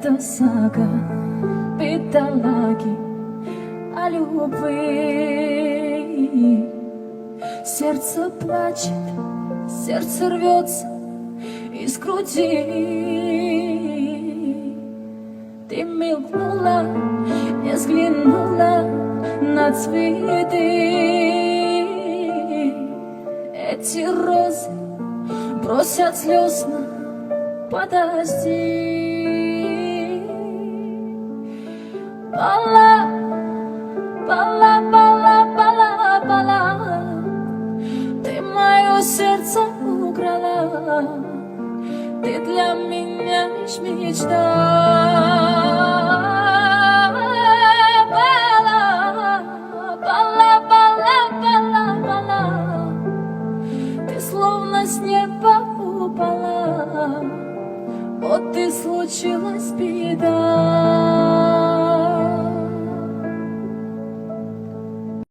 Это сага бедолаги о любви. Сердце плачет, сердце рвется из груди. Ты мелькнула, не взглянула на цветы. Эти розы бросят слезно, подожди. Бала, бала, бала, бала, бала, ты мое сердце украла, ты для меня лишь мечта. Бала, бала, бала, бала, бала, ты словно с неба упала, вот и случилась беда.